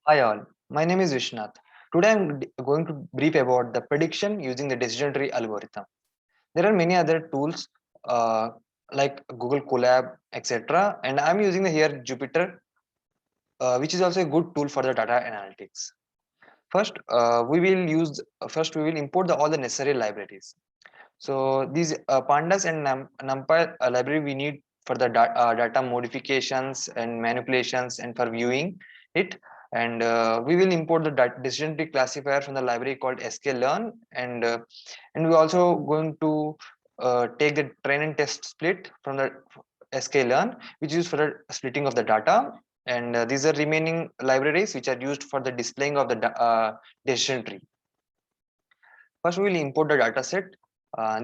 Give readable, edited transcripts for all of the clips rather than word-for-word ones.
Hi all, my name is Vishnath. Today I'm going to brief about the prediction using the decision tree algorithm. There are many other tools uh, like Google Colab, etc. And I'm using here Jupyter, which is also a good tool for the data analytics. First we will import all the necessary libraries. So these pandas and numpy library we need for the data modifications and manipulations and for viewing it. And we will import the decision tree classifier from the library called sklearn, and we also going to take the train and test split from the sklearn, which is used for the splitting of the data. And these are remaining libraries which are used for the displaying of the decision tree. First, we will import the dataset.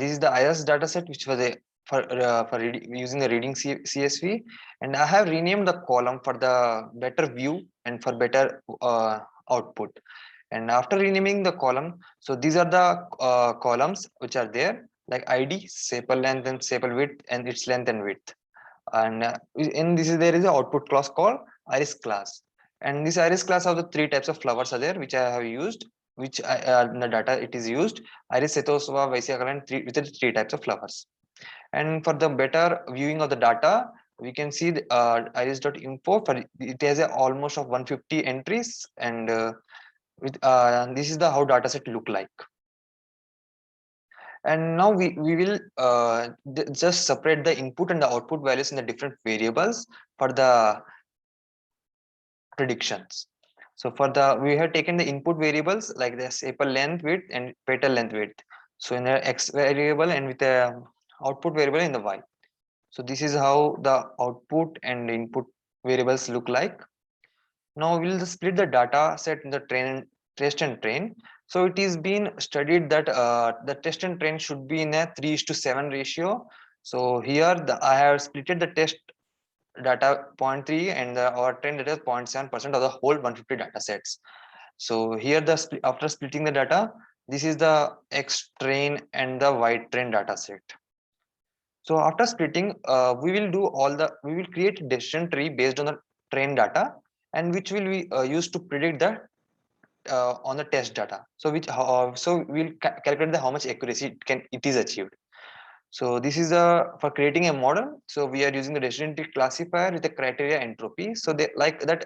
This is the IRIS dataset, which was using the reading CSV, and I have renamed the column for the better view and for better output. And after renaming the column, so these are the columns which are there, like ID, sepal length and sepal width, and its length and width. And in this is there is an output class called iris class, and this iris class of the three types of flowers are there which I have used, in the data it is used iris, Sethoswa, Vaisiakala, and with the three types of flowers. And for the better viewing of the data, we can see the iris.info. For it has a almost of 150 entries, and this is the how dataset look like. And now we will just separate the input and the output values in the different variables for the predictions. So for the we have taken the input variables like the sepal length width and petal length width. So in the x variable and with the output variable in the y. So this is how the output and input variables look like. Now we'll just split the data set in the test and train. So it is been studied that the test and train should be in a 3:7 ratio. So here I have splitted the test data 0.3 and our train data is 0.7% of the whole 150 data sets. So here after splitting the data, this is the X train and the Y train data set. So after splitting, we will create a decision tree based on the train data, and which will be used to predict the on the test data. So we'll calculate how much accuracy it is achieved. So this is for creating a model. So we are using the decision tree classifier with the criteria entropy. So they like that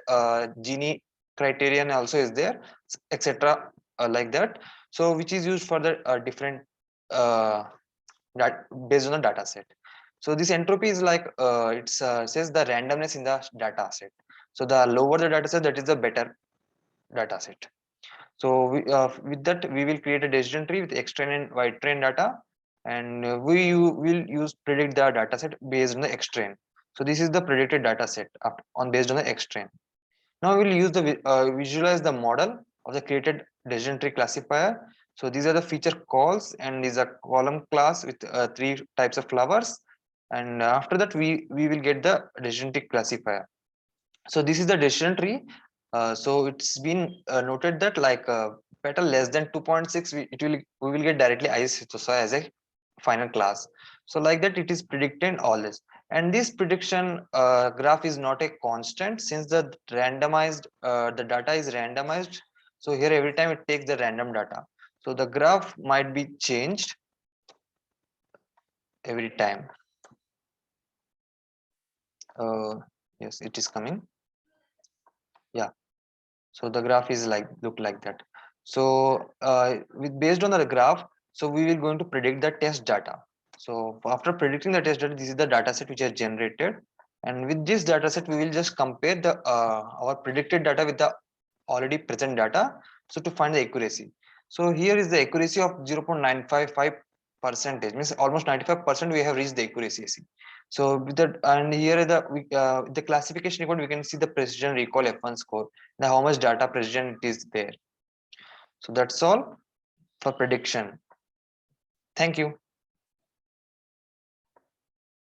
Gini criterion also is there, etc. Like that. So which is used for the different uh, that based on the data set. So this entropy is like it says the randomness in the data set. So the lower the data set, that is the better data set. So with that, we will create a decision tree with X train and Y train data, and will use predict the data set based on the X train. So this is the predicted data set on based on the X train. Now we will use the visualize the model of the created decision tree classifier. So these are the feature calls, and these are column class with three types of flowers. And after that, we will get the decision tree classifier. So this is the decision tree. So it's been noted that like petal less than 2.6, we will get directly ISO as a final class. So like that, it is predicted all this. And this prediction graph is not a constant since the data is randomized. So here every time it takes the random data. So the graph might be changed every time. Uh, yes, it is coming. Yeah. So the graph is like look like that. So with based on the graph, so we will going to predict the test data. So after predicting the test data, this is the data set which is generated, and with this data set we will just compare the our predicted data with the already present data, so to find the accuracy. So here is the accuracy of 0.955 percentage, means almost 95% we have reached the accuracy. So with that, and here the classification record, we can see the precision recall F1 score, the how much data precision it is there. So that's all for prediction. Thank you.